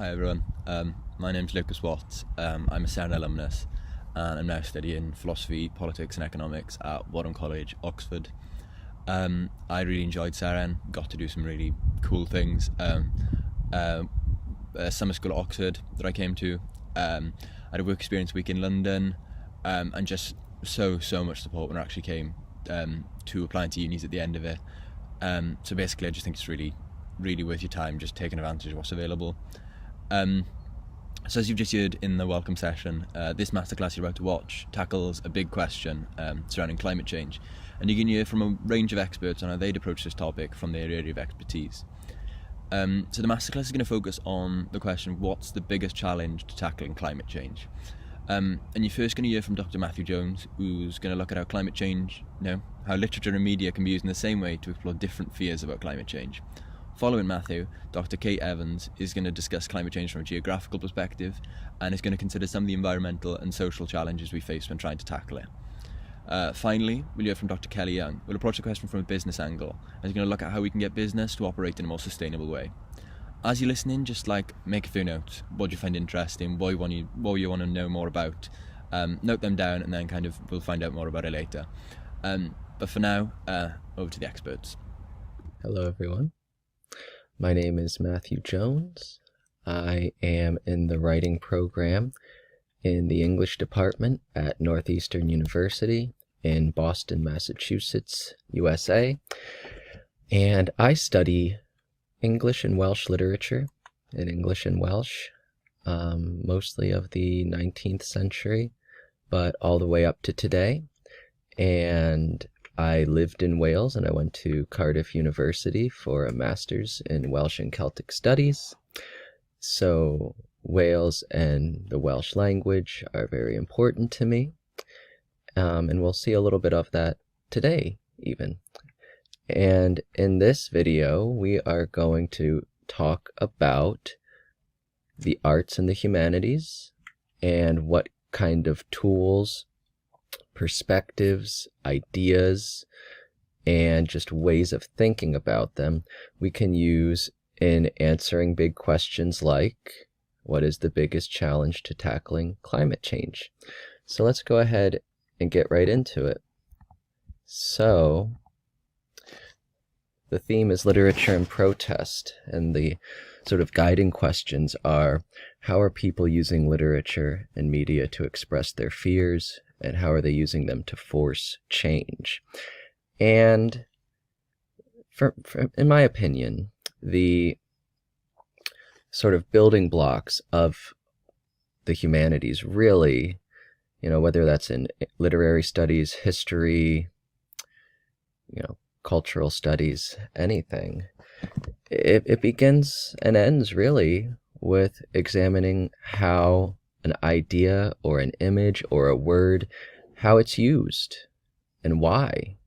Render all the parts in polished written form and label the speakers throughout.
Speaker 1: Hi everyone, my name's Lucas Watts. I'm a CERN alumnus and I'm now studying philosophy, politics and economics at Wadham College, Oxford. I really enjoyed CERN, got to do some really cool things. A summer school at Oxford that I came to. I had a work experience week in London, and just so much support when I actually came to applying to unis at the end of it. So basically I just think it's really worth your time, just taking advantage of what's available. So as you've just heard in the welcome session, this masterclass you're about to watch tackles a big question surrounding climate change, and you can hear from a range of experts on how they'd approach this topic from their area of expertise. So the masterclass is going to focus on the question, what's the biggest challenge to tackling climate change? And you're first going to hear from Dr. Matthew Jones, who's going to look at how climate change, how literature and media can be used in the same way to explore different fears about climate change. Following Matthew, Dr. Kate Evans is going to discuss climate change from a geographical perspective and is going to consider some of the environmental and social challenges we face when trying to tackle it. Finally, we'll hear from Dr. Kelly Young, who'll approach the question from a business angle and is going to look at how we can get business to operate in a more sustainable way. As you're listening, just make a few notes. What do you find interesting? What you want to know more about? Note them down and then we'll find out more about it later. But for now, over to the experts.
Speaker 2: Hello everyone. My name is Matthew Jones. I am in the writing program in the English department at Northeastern University in Boston, Massachusetts, USA. And I study English and Welsh literature in English and Welsh, mostly of the 19th century, but all the way up to today. And I lived in Wales and I went to Cardiff University for a master's in Welsh and Celtic Studies. So Wales and the Welsh language are very important to me. And we'll see a little bit of that today even. And in this video, we are going to talk about the arts and the humanities and what kind of tools, perspectives, ideas, and just ways of thinking about them we can use in answering big questions like, what is the biggest challenge to tackling climate change? So let's go ahead and get right into it. So the theme is literature and protest, and the sort of guiding questions are, how are people using literature and media to express their fears, and how are they using them to force change? And in my opinion, the sort of building blocks of the humanities really, whether that's in literary studies, history, cultural studies, anything, it begins and ends really with examining how an idea or an image or a word, how it's used and why,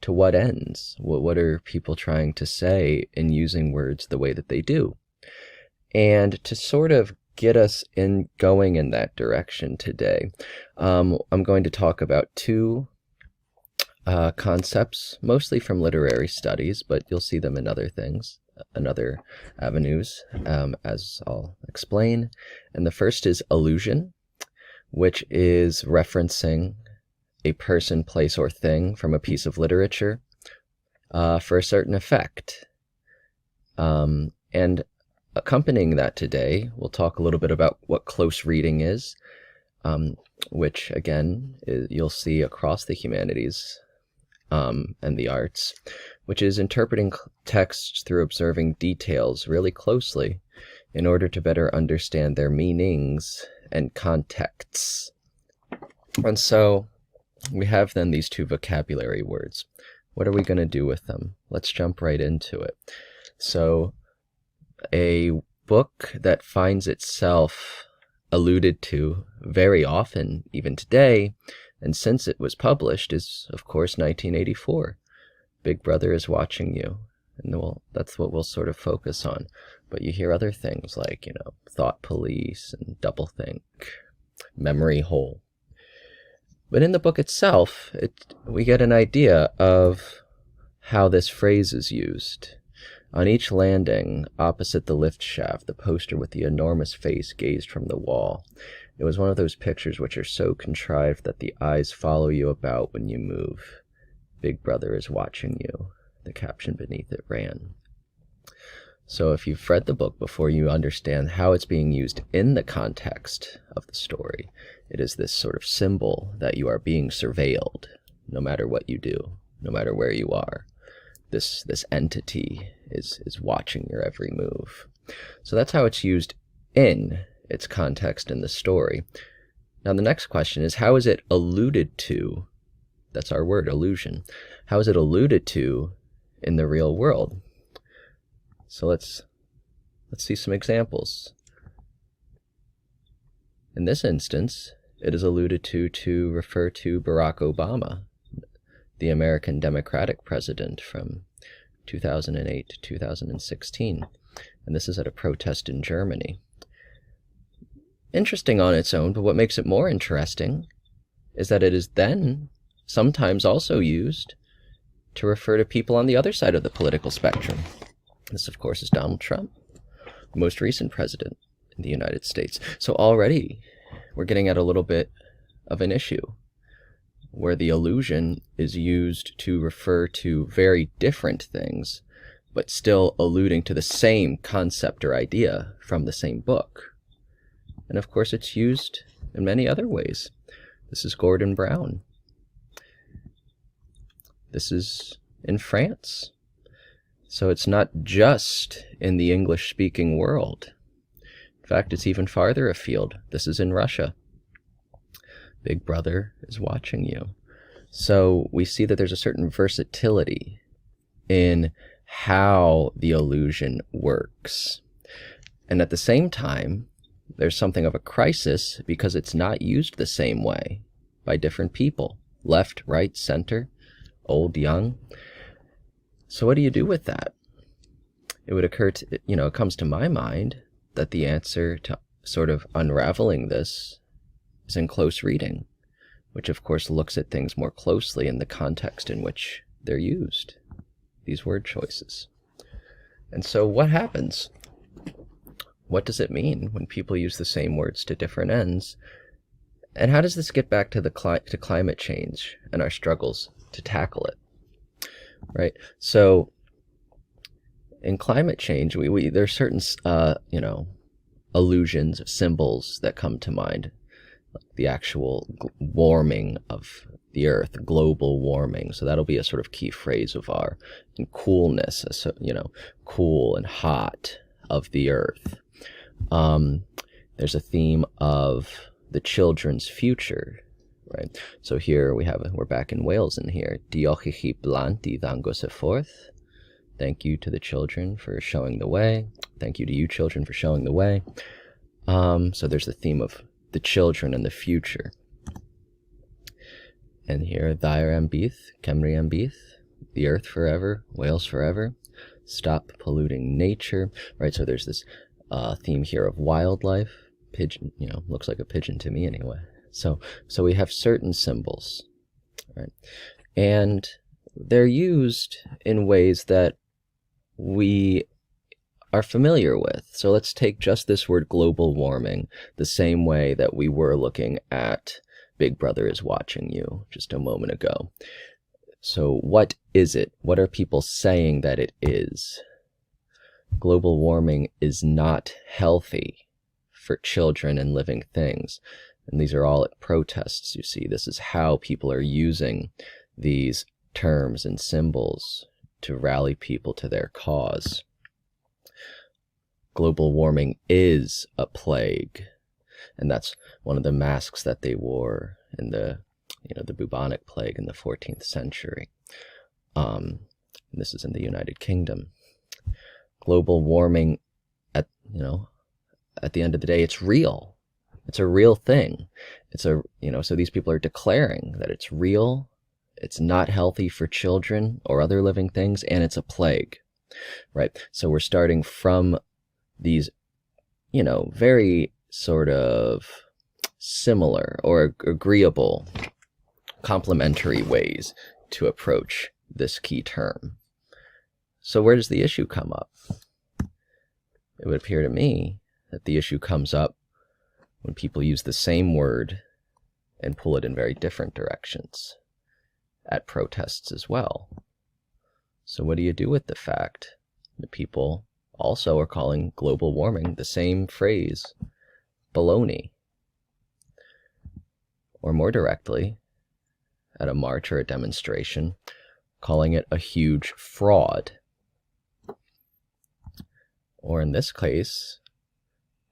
Speaker 2: to what ends, what are people trying to say in using words the way that they do. And to sort of get us going in that direction today, I'm going to talk about two concepts, mostly from literary studies, but you'll see them in other things, other avenues, as I'll explain. And the first is allusion, which is referencing a person, place, or thing from a piece of literature for a certain effect. And accompanying that today, we'll talk a little bit about what close reading is, which again, you'll see across the humanities and the arts, which is interpreting texts through observing details really closely in order to better understand their meanings and contexts. And so we have then these two vocabulary words. What are we going to do with them? Let's jump right into it. So a book that finds itself alluded to very often, even today, and since it was published, is, of course, 1984. Big Brother is watching you. And that's what we'll sort of focus on. But you hear other things like, Thought Police and Doublethink, Memory Hole. But in the book itself, we get an idea of how this phrase is used. On each landing, opposite the lift shaft, the poster with the enormous face gazed from the wall. It was one of those pictures which are so contrived that the eyes follow you about when you move. Big Brother is watching you. The caption beneath it ran. So if you've read the book before, you understand how it's being used in the context of the story. It is this sort of symbol that you are being surveilled, no matter what you do, no matter where you are. This entity is watching your every move. So that's how it's used in its context in the story. Now the next question is, how is it alluded to? That's our word, allusion. How is it alluded to in the real world? So let's see some examples. In this instance, it is alluded to refer to Barack Obama, the American Democratic president from 2008 to 2016. And this is at a protest in Germany. Interesting on its own, but what makes it more interesting is that it is then sometimes also used to refer to people on the other side of the political spectrum. This, of course, is Donald Trump, the most recent president in the United States. So already we're getting at a little bit of an issue where the allusion is used to refer to very different things, but still alluding to the same concept or idea from the same book. And of course, it's used in many other ways. This is Gordon Brown. This is in France. So it's not just in the English-speaking world. In fact, it's even farther afield. This is in Russia. Big Brother is watching you. So we see that there's a certain versatility in how the allusion works. And at the same time, there's something of a crisis because it's not used the same way by different people. Left, right, center, old, young. So what do you do with that? It would occur to, it comes to my mind that the answer to sort of unraveling this is in close reading, which of course looks at things more closely in the context in which they're used, these word choices. And so what happens? What does it mean when people use the same words to different ends? And how does this get back to to climate change and our struggles to tackle it? Right. So in climate change, there are certain, allusions, symbols that come to mind. The actual warming of the earth, global warming. So that'll be a sort of key phrase of our coolness, so, cool and hot of the earth. There's a theme of the children's future. Right. So here we're back in Wales in here. Diolch I chi blant I ddangos y ffordd. Thank you to the children for showing the way. Thank you to you children for showing the way. So there's the theme of the children and the future. And here, Thair am byth, Cymru am byth, the earth forever, Wales forever. Stop polluting nature. Right. So there's this theme here of wildlife. Pigeon, looks like a pigeon to me anyway. So we have certain symbols, right? And they're used in ways that we are familiar with. So let's take just this word global warming, the same way that we were looking at Big Brother is watching you just a moment ago. So what is it? What are people saying that it is? Global warming is not healthy for children and living things. And these are all at protests, you see. This is how people are using these terms and symbols to rally people to their cause. Global warming is a plague. And that's one of the masks that they wore in the bubonic plague in the 14th century. This is in the United Kingdom. Global warming, at the end of the day, it's real. It's a real thing. So these people are declaring that it's real, it's not healthy for children or other living things, and it's a plague, right? So we're starting from these, very sort of similar or agreeable, complementary ways to approach this key term. So where does the issue come up? It would appear to me that the issue comes up when people use the same word and pull it in very different directions at protests as well. So what do you do with the fact that people also are calling global warming the same phrase, baloney? Or more directly, at a march or a demonstration, calling it a huge fraud. Or in this case,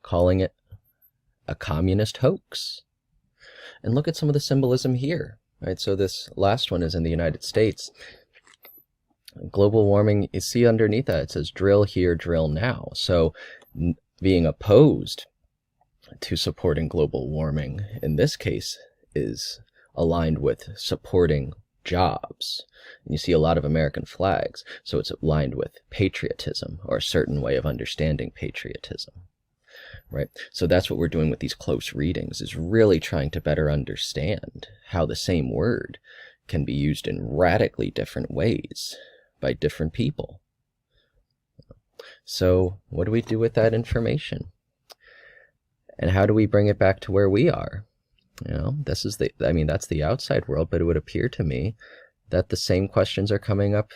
Speaker 2: calling it a communist hoax. And look at some of the symbolism here, right? So this last one is in the United States. Global warming, you see underneath that, it says drill here, drill now. So being opposed to supporting global warming, in this case, is aligned with supporting jobs. And you see a lot of American flags, so it's aligned with patriotism, or a certain way of understanding patriotism, right? So that's what we're doing with these close readings, is really trying to better understand how the same word can be used in radically different ways by different people. So what do we do with that information? And how do we bring it back to where we are? You know, this is that's the outside world, but it would appear to me that the same questions are coming up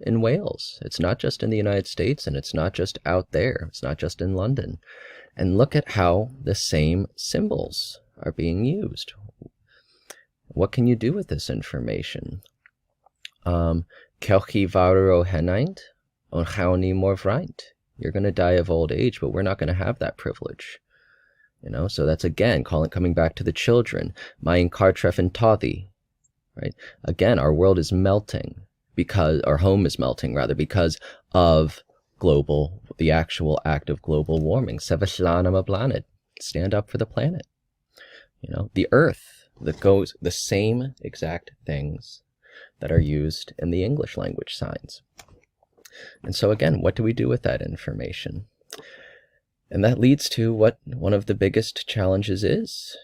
Speaker 2: in Wales. It's not just in the United States, and it's not just out there. It's not just in London. And look at how the same symbols are being used. What can you do with this information? Celchi fawr o henaint, ond chawn ni mor fraint. You're going to die of old age, but we're not going to have that privilege. You know, so that's again coming back to the children. Mae'n cartref yn toddi, right? Again, our world is melting because our home is melting rather because of the actual act of global warming. Sefyll lan am y blaned. Stand up for the planet. You know, the earth, that goes the same exact things that are used in the English language signs. And so again, what do we do with that information? And that leads to what one of the biggest challenges is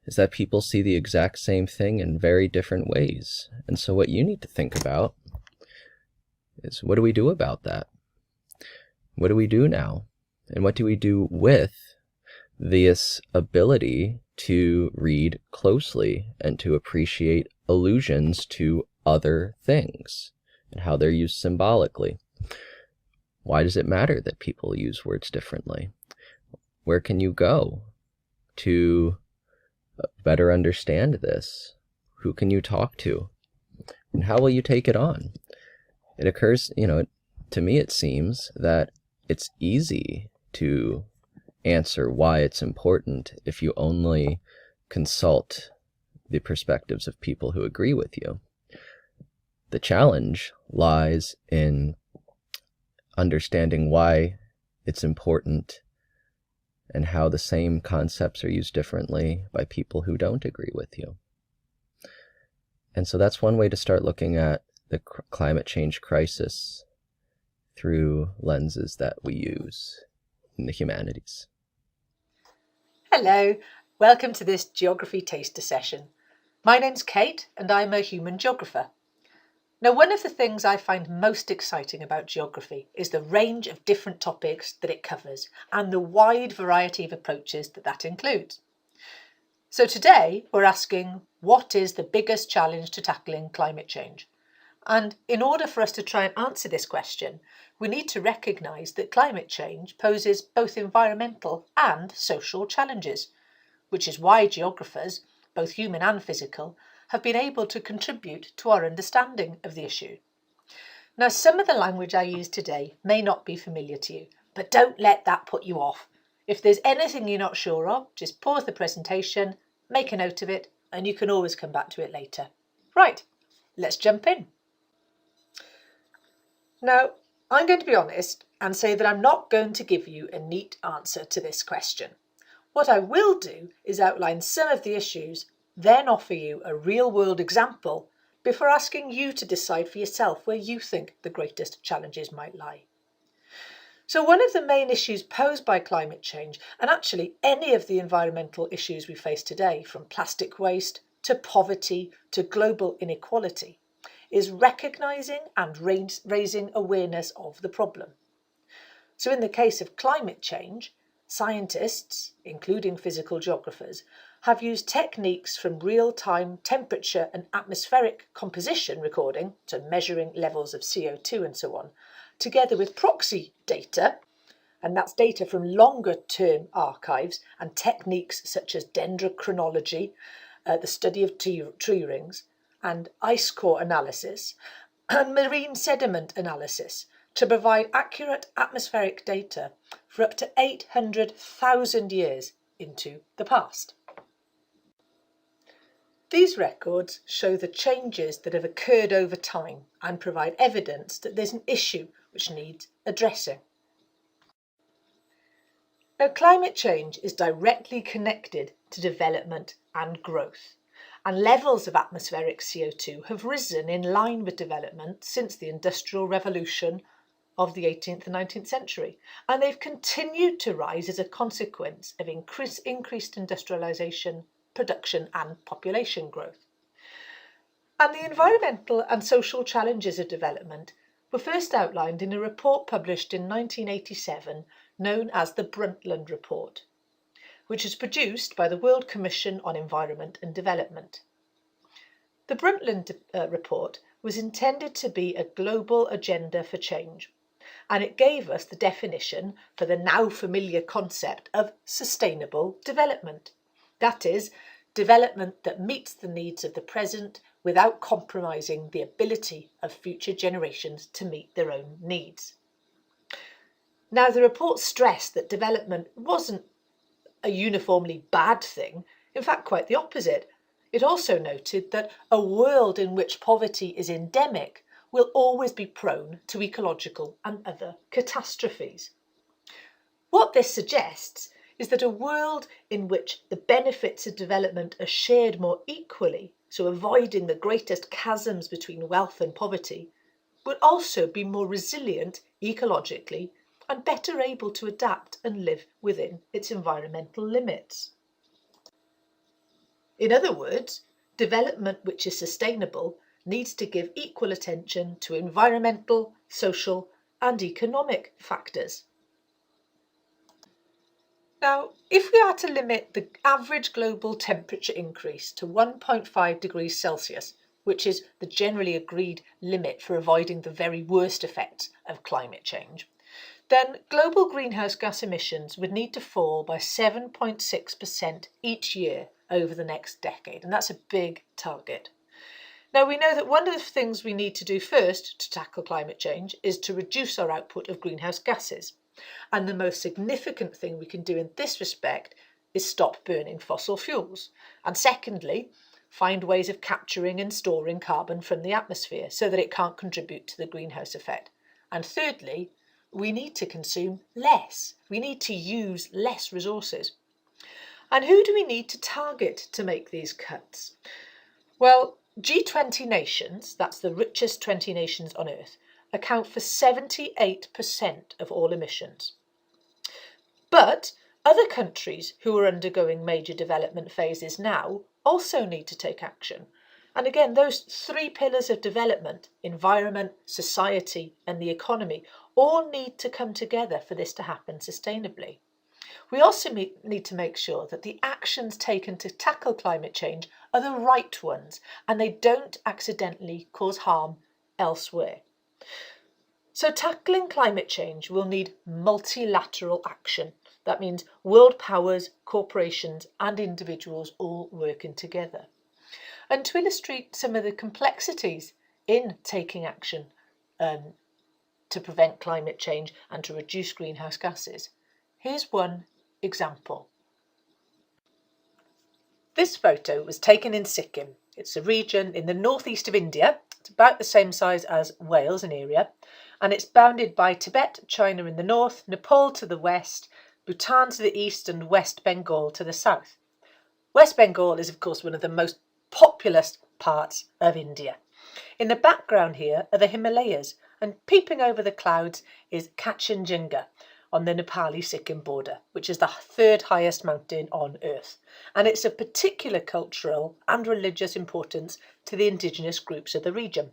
Speaker 2: that people see the exact same thing in very different ways. And so what you need to think about is, what do we do about that? What do we do now? And what do we do with this ability to read closely and to appreciate allusions to other things and how they're used symbolically? Why does it matter that people use words differently? Where can you go to better understand this? Who can you talk to? And how will you take it on? It occurs, to me it seems that it's easy to answer why it's important if you only consult the perspectives of people who agree with you. The challenge lies in understanding why it's important and how the same concepts are used differently by people who don't agree with you. And so that's one way to start looking at the climate change crisis through lenses that we use in the humanities.
Speaker 3: Hello, welcome to this Geography Taster session. My name's Kate and I'm a human geographer. Now, one of the things I find most exciting about geography is the range of different topics that it covers and the wide variety of approaches that includes. So today we're asking, what is the biggest challenge to tackling climate change? And in order for us to try and answer this question, we need to recognise that climate change poses both environmental and social challenges, which is why geographers, both human and physical, have been able to contribute to our understanding of the issue. Now, some of the language I use today may not be familiar to you, but don't let that put you off. If there's anything you're not sure of, just pause the presentation, make a note of it, and you can always come back to it later. Right, let's jump in. Now, I'm going to be honest and say that I'm not going to give you a neat answer to this question. What I will do is outline some of the issues, then offer you a real-world example before asking you to decide for yourself where you think the greatest challenges might lie. So one of the main issues posed by climate change, and actually any of the environmental issues we face today, from plastic waste to poverty to global inequality, is recognising and raising awareness of the problem. So in the case of climate change, scientists, including physical geographers, have used techniques from real-time temperature and atmospheric composition recording, so measuring levels of CO2 and so on, together with proxy data, and that's data from longer-term archives and techniques such as dendrochronology, the study of tree rings, and ice core analysis, and marine sediment analysis, to provide accurate atmospheric data for up to 800,000 years into the past. These records show the changes that have occurred over time and provide evidence that there's an issue which needs addressing. Now, climate change is directly connected to development and growth, and levels of atmospheric CO2 have risen in line with development since the Industrial Revolution of the 18th and 19th century, and they've continued to rise as a consequence of increased industrialisation, production and population growth. And the environmental and social challenges of development were first outlined in a report published in 1987 known as the Brundtland Report, which is produced by the World Commission on Environment and Development. The Brundtland Report was intended to be a global agenda for change, and it gave us the definition for the now familiar concept of sustainable development. That is, development that meets the needs of the present without compromising the ability of future generations to meet their own needs. Now, the report stressed that development wasn't a uniformly bad thing, in fact quite the opposite. It also noted that a world in which poverty is endemic will always be prone to ecological and other catastrophes. What this suggests is that a world in which the benefits of development are shared more equally, so avoiding the greatest chasms between wealth and poverty, would also be more resilient ecologically and better able to adapt and live within its environmental limits. In other words, development which is sustainable needs to give equal attention to environmental, social and economic factors. Now, if we are to limit the average global temperature increase to 1.5 degrees Celsius, which is the generally agreed limit for avoiding the very worst effects of climate change, then global greenhouse gas emissions would need to fall by 7.6% each year over the next decade, and that's a big target. Now, we know that one of the things we need to do first to tackle climate change is to reduce our output of greenhouse gases. And the most significant thing we can do in this respect is stop burning fossil fuels. And secondly, find ways of capturing and storing carbon from the atmosphere so that it can't contribute to the greenhouse effect. And thirdly, we need to consume less. We need to use less resources. And who do we need to target to make these cuts? Well, G20 nations, that's the richest 20 nations on Earth, account for 78% of all emissions. But other countries who are undergoing major development phases now also need to take action. And again, those three pillars of development, environment, society and the economy, all need to come together for this to happen sustainably. We also need to make sure that the actions taken to tackle climate change are the right ones and they don't accidentally cause harm elsewhere. So tackling climate change will need multilateral action. That means world powers, corporations and individuals all working together. And to illustrate some of the complexities in taking action to prevent climate change and to reduce greenhouse gases, here's one example. This photo was taken in Sikkim. It's a region in the northeast of India. It's about the same size as Wales in area, and it's bounded by Tibet, China in the north, Nepal to the west, Bhutan to the east and West Bengal to the south. West Bengal is of course one of the most populous parts of India. In the background here are the Himalayas, and peeping over the clouds is Kanchenjunga on the Nepali-Sikkim border, which is the third highest mountain on Earth. And it's of particular cultural and religious importance to the indigenous groups of the region.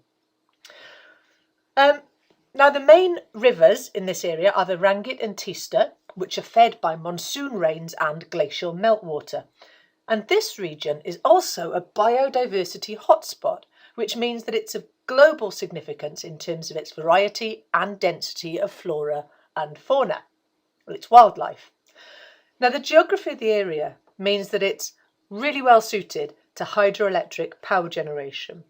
Speaker 3: Now, the main rivers in this area are the Rangit and Tista, which are fed by monsoon rains and glacial meltwater. And this region is also a biodiversity hotspot, which means that it's of global significance in terms of its variety and density of flora and fauna, its wildlife. Now, the geography of the area means that it's really well suited to hydroelectric power generation.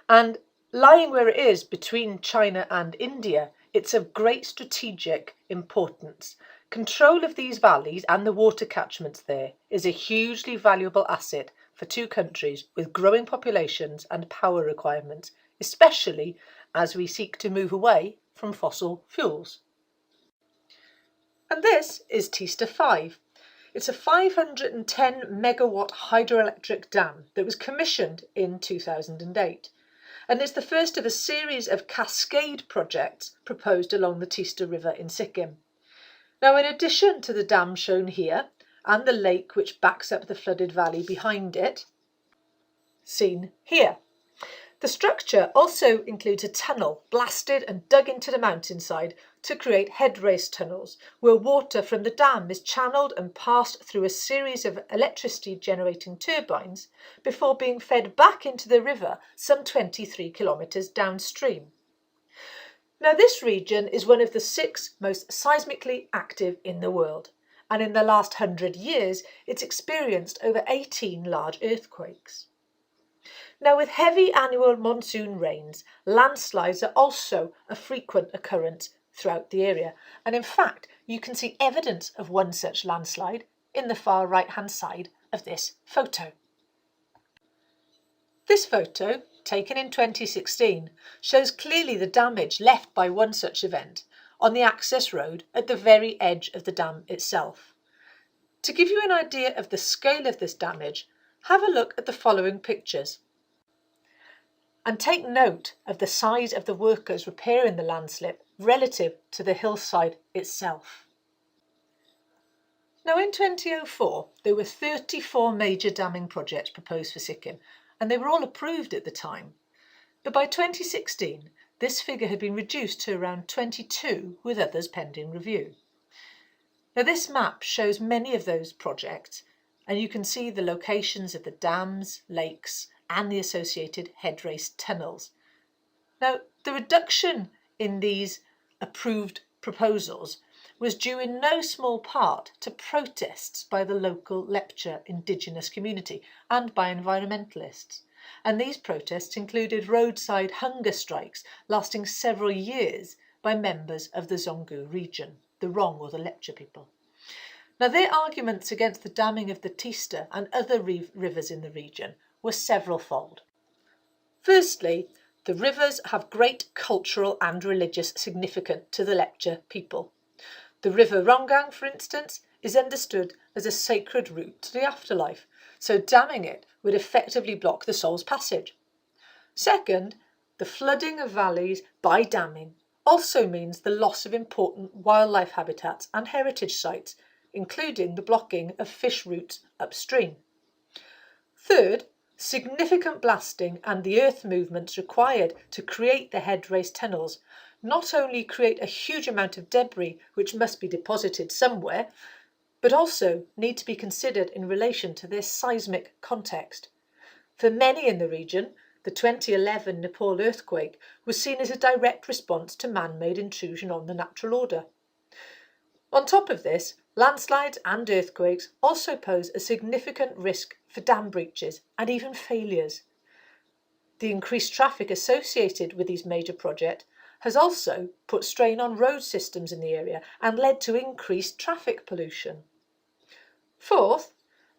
Speaker 3: And lying where it is between China and India, it's of great strategic importance. Control of these valleys and the water catchments there is a hugely valuable asset for two countries with growing populations and power requirements, especially as we seek to move away from fossil fuels. And this is Tista 5. It's a 510 megawatt hydroelectric dam that was commissioned in 2008. And it's the first of a series of cascade projects proposed along the Tista River in Sikkim. Now, in addition to the dam shown here and the lake which backs up the flooded valley behind it, seen here, the structure also includes a tunnel blasted and dug into the mountainside to create head race tunnels where water from the dam is channeled and passed through a series of electricity generating turbines before being fed back into the river some 23 kilometres downstream. Now, this region is one of the 6 most seismically active in the world, and in the last 100 years it's experienced over 18 large earthquakes. Now, with heavy annual monsoon rains, landslides are also a frequent occurrence throughout the area, and in fact you can see evidence of one such landslide in the far right hand side of this photo. This photo, taken in 2016, shows clearly the damage left by one such event on the access road at the very edge of the dam itself. To give you an idea of the scale of this damage, have a look at the following pictures. And take note of the size of the workers repairing the landslip relative to the hillside itself. Now, in 2004, there were 34 major damming projects proposed for Sikkim, and they were all approved at the time. But by 2016, this figure had been reduced to around 22, with others pending review. Now, this map shows many of those projects, and you can see the locations of the dams, lakes, and the associated head race tunnels. Now, the reduction in these approved proposals was due in no small part to protests by the local Lepcha indigenous community and by environmentalists. And these protests included roadside hunger strikes lasting several years by members of the Zongu region, the Rong or the Lepcha people. Now, their arguments against the damming of the Tista and other rivers in the region were several-fold. Firstly, the rivers have great cultural and religious significance to the Lepcha people. The river Rongang, for instance, is understood as a sacred route to the afterlife, so damming it would effectively block the soul's passage. Second, the flooding of valleys by damming also means the loss of important wildlife habitats and heritage sites, including the blocking of fish routes upstream. Third, significant blasting and the earth movements required to create the head race tunnels not only create a huge amount of debris which must be deposited somewhere, but also need to be considered in relation to their seismic context. For many in the region, the 2011 Nepal earthquake was seen as a direct response to man-made intrusion on the natural order. On top of this, landslides and earthquakes also pose a significant risk for dam breaches and even failures. The increased traffic associated with these major projects has also put strain on road systems in the area and led to increased traffic pollution. Fourth,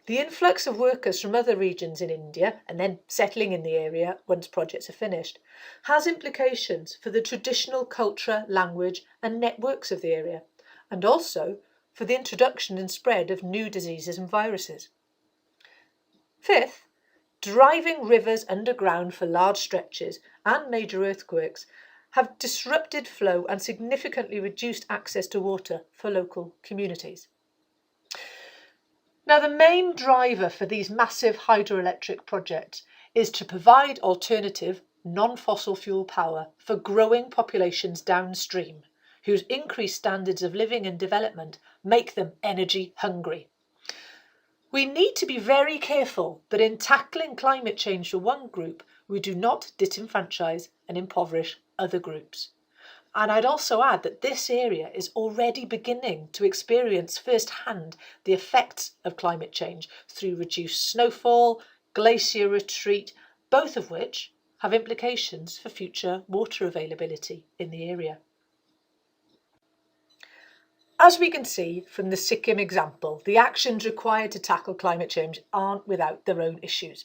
Speaker 3: the influx of workers from other regions in India and then settling in the area once projects are finished has implications for the traditional culture, language and networks of the area, and also for the introduction and spread of new diseases and viruses. Fifth, driving rivers underground for large stretches and major earthquakes have disrupted flow and significantly reduced access to water for local communities. Now, the main driver for these massive hydroelectric projects is to provide alternative, non-fossil fuel power for growing populations downstream, whose increased standards of living and development make them energy hungry. We need to be very careful that in tackling climate change for one group, we do not disenfranchise and impoverish other groups. And I'd also add that this area is already beginning to experience firsthand the effects of climate change through reduced snowfall, glacier retreat, both of which have implications for future water availability in the area. As we can see from the Sikkim example, the actions required to tackle climate change aren't without their own issues.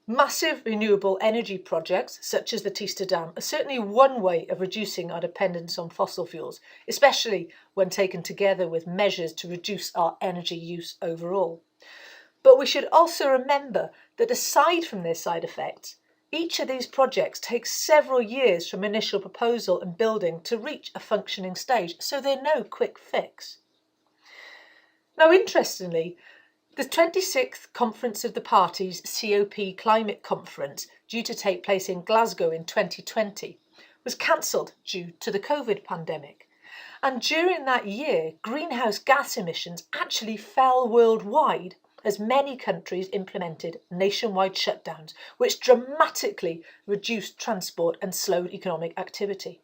Speaker 3: Massive renewable energy projects, such as the Teesta Dam, are certainly one way of reducing our dependence on fossil fuels, especially when taken together with measures to reduce our energy use overall. But we should also remember that aside from their side effects, each of these projects takes several years from initial proposal and building to reach a functioning stage, so they're no quick fix. Now, interestingly, the 26th Conference of the Parties COP Climate Conference, due to take place in Glasgow in 2020, was cancelled due to the COVID pandemic. And during that year, greenhouse gas emissions actually fell worldwide as many countries implemented nationwide shutdowns, which dramatically reduced transport and slowed economic activity.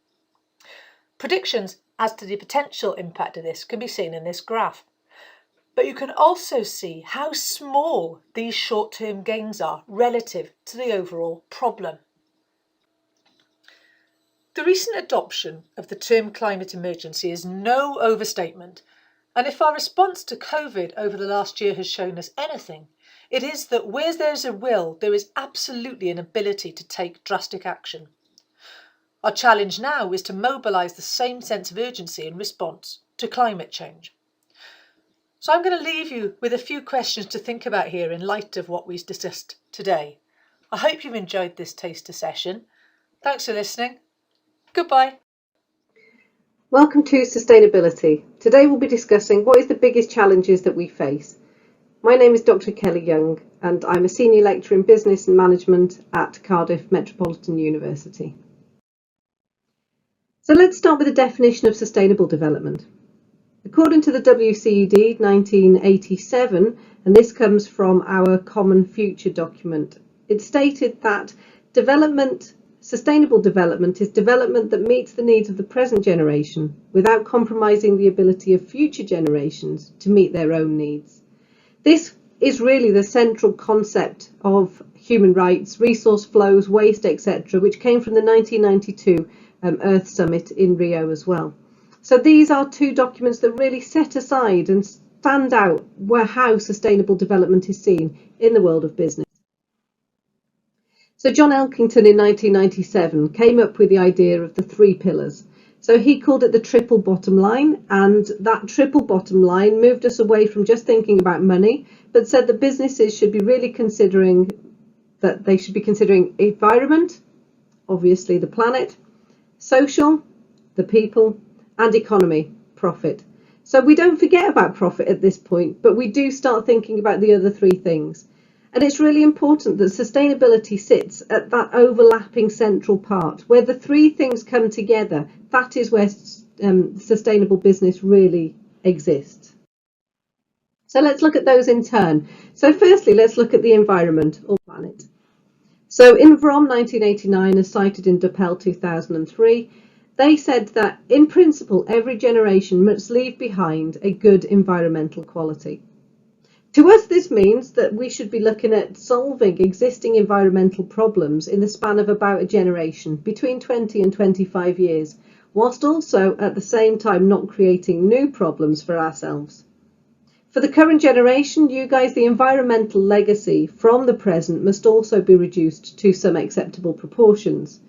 Speaker 3: Predictions as to the potential impact of this can be seen in this graph. But you can also see how small these short-term gains are relative to the overall problem. The recent adoption of the term climate emergency is no overstatement, and if our response to COVID over the last year has shown us anything, it is that where there's a will, there is absolutely an ability to take drastic action. Our challenge now is to mobilise the same sense of urgency in response to climate change. So I'm going to leave you with a few questions to think about here in light of what we've discussed today. I hope you've enjoyed this taster session. Thanks for listening. Goodbye.
Speaker 4: Welcome to Sustainability. Today we'll be discussing what is the biggest challenges that we face. My name is Dr. Kelly Young and I'm a Senior Lecturer in Business and Management at Cardiff Metropolitan University. So let's start with a definition of sustainable development. According to the WCED 1987, and this comes from our Common Future document, it stated that sustainable development is development that meets the needs of the present generation without compromising the ability of future generations to meet their own needs. This is really the central concept of human rights, resource flows, waste, etc., which came from the 1992 Earth Summit in Rio as well. So these are two documents that really set aside and stand out how sustainable development is seen in the world of business. So John Elkington in 1997 came up with the idea of the 3 pillars. So he called it the triple bottom line, and that triple bottom line moved us away from just thinking about money, but said that businesses should be really considering environment, obviously the planet, social, the people, and economy, profit. So we don't forget about profit at this point, but we do start thinking about the other 3 things. And it's really important that sustainability sits at that overlapping central part, where the 3 things come together. That is where sustainable business really exists. So let's look at those in turn. So firstly, let's look at the environment or planet. So in VROM 1989, as cited in Doppel 2003, they said that in principle, every generation must leave behind a good environmental quality. To us, this means that we should be looking at solving existing environmental problems in the span of about a generation, between 20 and 25 years, whilst also at the same time not creating new problems for ourselves. For the current generation, you guys, the environmental legacy from the present must also be reduced to some acceptable proportions.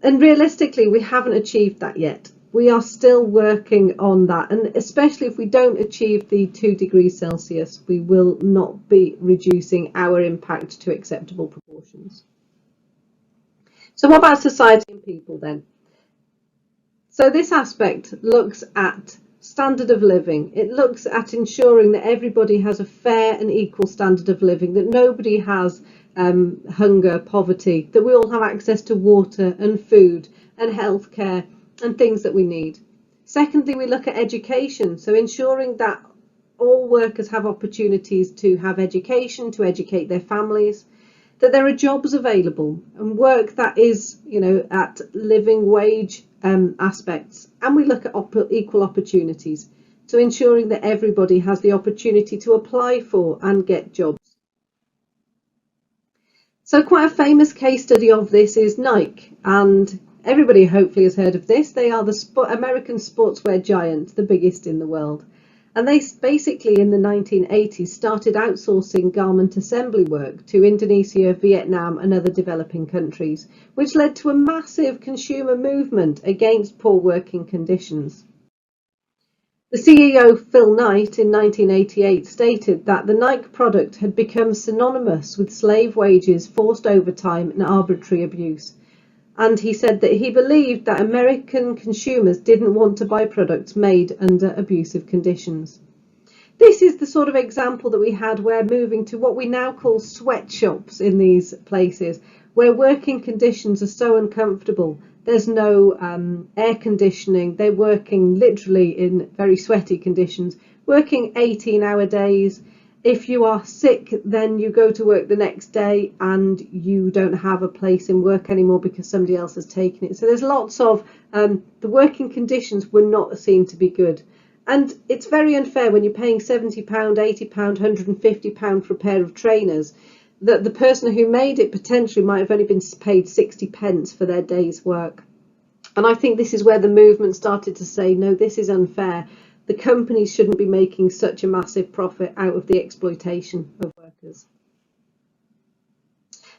Speaker 4: And realistically, we haven't achieved that yet. We are still working on that, and especially if we don't achieve the 2 degrees Celsius, we will not be reducing our impact to acceptable proportions. So what about society and people then? So this aspect looks at standard of living. It looks at ensuring that everybody has a fair and equal standard of living, that nobody has hunger, poverty, that we all have access to water and food and healthcare and things that we need. Secondly, we look at education, so ensuring that all workers have opportunities to have education, to educate their families, that there are jobs available and work that is, at living wage aspects. And we look at equal opportunities, so ensuring that everybody has the opportunity to apply for and get jobs. So quite a famous case study of this is Nike, and everybody hopefully has heard of this. They are the American sportswear giant, the biggest in the world. And they basically in the 1980s started outsourcing garment assembly work to Indonesia, Vietnam and other developing countries, which led to a massive consumer movement against poor working conditions. The CEO Phil Knight in 1988 stated that the Nike product had become synonymous with slave wages, forced overtime and arbitrary abuse. And he said that he believed that American consumers didn't want to buy products made under abusive conditions. This is the sort of example that we had where moving to what we now call sweatshops in these places, where working conditions are so uncomfortable. There's no air conditioning. They're working literally in very sweaty conditions, working 18-hour days. If you are sick, then you go to work the next day and you don't have a place in work anymore because somebody else has taken it. So there's lots of, the working conditions were not seen to be good. And it's very unfair when you're paying £70, £80, £150 for a pair of trainers, that the person who made it potentially might have only been paid 60 pence for their day's work. And I think this is where the movement started to say, no, this is unfair. The companies shouldn't be making such a massive profit out of the exploitation of workers.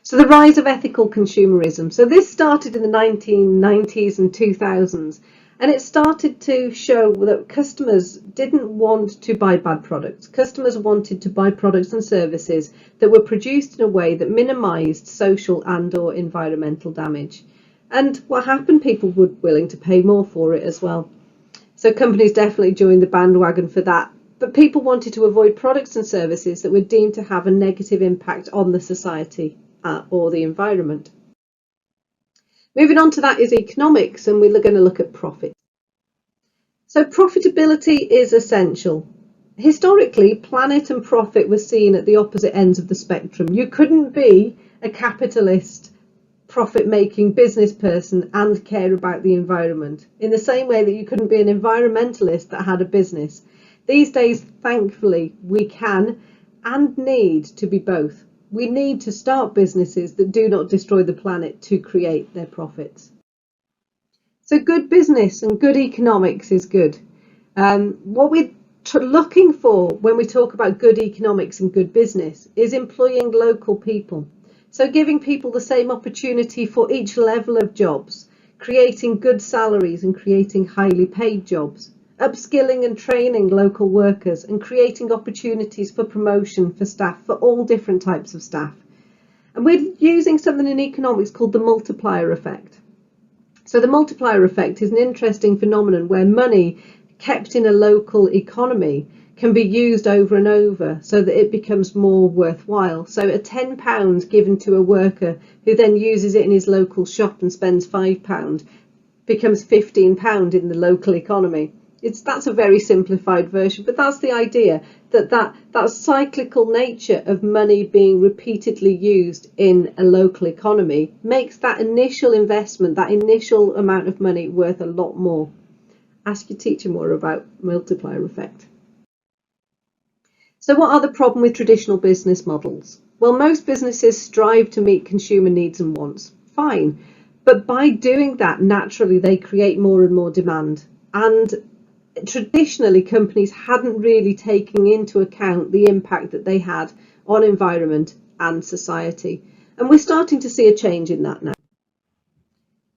Speaker 4: So the rise of ethical consumerism. So this started in the 1990s and 2000s, and it started to show that customers didn't want to buy bad products. Customers wanted to buy products and services that were produced in a way that minimised social and/or environmental damage. And what happened? People were willing to pay more for it as well. So companies definitely joined the bandwagon for that. But people wanted to avoid products and services that were deemed to have a negative impact on the society or the environment. Moving on to that is economics, and we're going to look at profit. So profitability is essential. Historically, planet and profit were seen at the opposite ends of the spectrum. You couldn't be a capitalist profit-making business person and care about the environment, in the same way that you couldn't be an environmentalist that had a business. These days, thankfully, we can and need to be both. We need to start businesses that do not destroy the planet to create their profits. So good business and good economics is good. What we're looking for when we talk about good economics and good business is employing local people. So giving people the same opportunity for each level of jobs, creating good salaries and creating highly paid jobs, upskilling and training local workers and creating opportunities for promotion for staff, for all different types of staff. And we're using something in economics called the multiplier effect. So the multiplier effect is an interesting phenomenon where money kept in a local economy can be used over and over so that it becomes more worthwhile. So a £10 given to a worker who then uses it in his local shop and spends £5 becomes £15 in the local economy. That's a very simplified version, but that's the idea, that cyclical nature of money being repeatedly used in a local economy makes that initial investment, that initial amount of money, worth a lot more. Ask your teacher more about multiplier effect. So what are the problems with traditional business models? Well, most businesses strive to meet consumer needs and wants. Fine. But by doing that, naturally, they create more and more demand. And traditionally, companies hadn't really taken into account the impact that they had on environment and society. And we're starting to see a change in that now.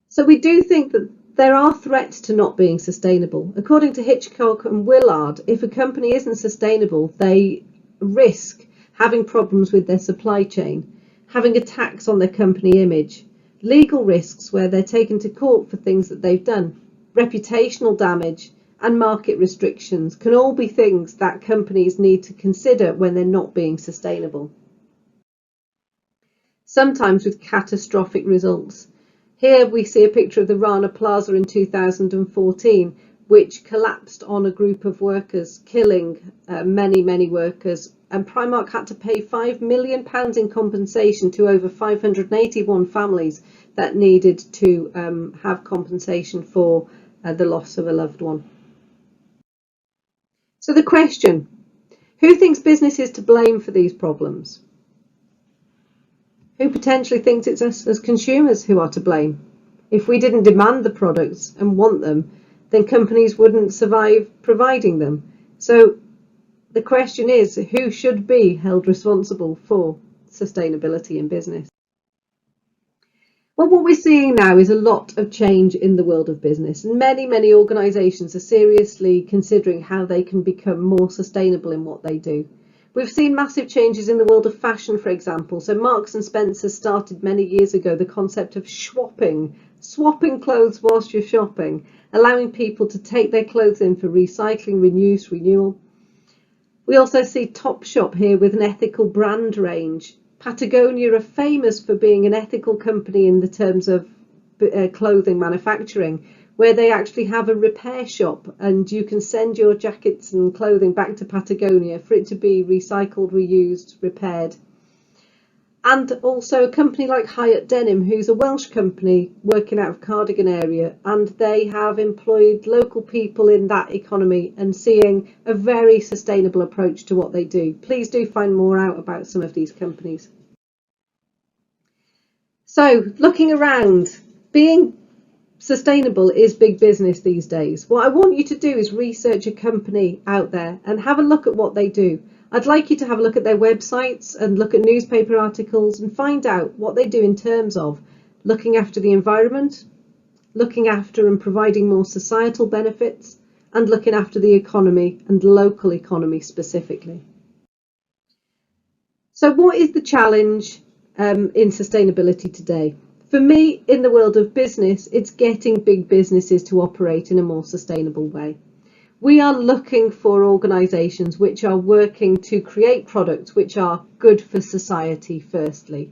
Speaker 4: So we do think that there are threats to not being sustainable. According to Hitchcock and Willard, if a company isn't sustainable, they risk having problems with their supply chain, having attacks on their company image, legal risks where they're taken to court for things that they've done, reputational damage, and market restrictions can all be things that companies need to consider when they're not being sustainable, sometimes with catastrophic results. Here we see a picture of the Rana Plaza in 2014, which collapsed on a group of workers, killing many workers, and Primark had to pay £5 million in compensation to over 581 families that needed to have compensation for the loss of a loved one. So the question, who thinks business is to blame for these problems? Who potentially thinks it's us as consumers who are to blame? If we didn't demand the products and want them, then companies wouldn't survive providing them. So the question is, who should be held responsible for sustainability in business? Well, what we're seeing now is a lot of change in the world of business, and many organisations are seriously considering how they can become more sustainable in what they do. We've seen massive changes in the world of fashion, for example. So Marks and Spencer started many years ago the concept of swapping clothes whilst you're shopping, allowing people to take their clothes in for recycling, reuse, renewal. We also see Topshop here with an ethical brand range. Patagonia are famous for being an ethical company in the terms of clothing manufacturing, where they actually have a repair shop and you can send your jackets and clothing back to Patagonia for it to be recycled, reused, repaired. And also a company like Hyatt Denim, who's a Welsh company working out of Cardigan area, and they have employed local people in that economy and seeing a very sustainable approach to what they do. Please do find more out about some of these companies. So looking around, being sustainable is big business these days. What I want you to do is research a company out there and have a look at what they do. I'd like you to have a look at their websites and look at newspaper articles and find out what they do in terms of looking after the environment, looking after and providing more societal benefits, and looking after the economy and local economy specifically. So what is the challenge in sustainability today? For me, in the world of business, it's getting big businesses to operate in a more sustainable way. We are looking for organisations which are working to create products which are good for society, firstly,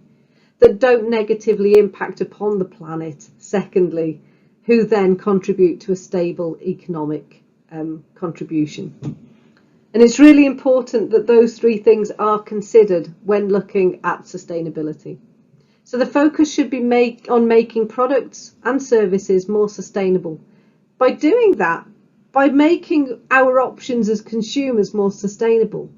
Speaker 4: that don't negatively impact upon the planet, secondly, who then contribute to a stable economic contribution. And it's really important that those three things are considered when looking at sustainability. So the focus should be on making products and services more sustainable. By doing that, by making our options as consumers more sustainable,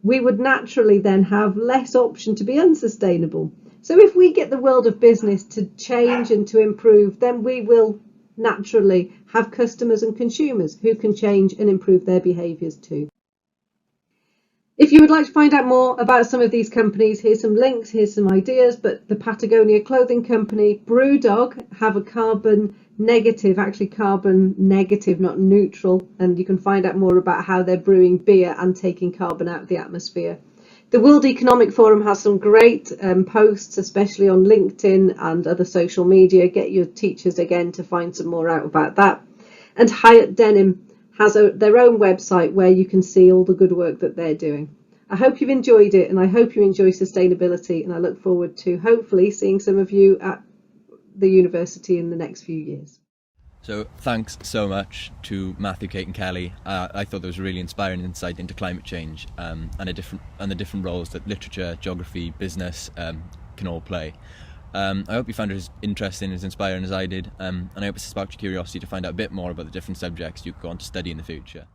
Speaker 4: we would naturally then have less option to be unsustainable. So if we get the world of business to change and to improve, then we will naturally have customers and consumers who can change and improve their behaviours too. If you would like to find out more about some of these companies, here's some links, here's some ideas, but the Patagonia Clothing Company, Brewdog have a carbon negative, not neutral, and you can find out more about how they're brewing beer and taking carbon out of the atmosphere. The World Economic Forum has some great posts, especially on LinkedIn and other social media. Get your teachers again to find some more out about that. And Hyatt Denim has their own website where you can see all the good work that they're doing. I hope you've enjoyed it, and I hope you enjoy sustainability, and I look forward to hopefully seeing some of you at the university in the next few years.
Speaker 1: So thanks so much to Matthew, Kate and Kelly. I thought there was a really inspiring insight into climate change and the different roles that literature, geography, business can all play. I hope you found it as interesting, as inspiring as I did, and I hope it sparked your curiosity to find out a bit more about the different subjects you could go on to study in the future.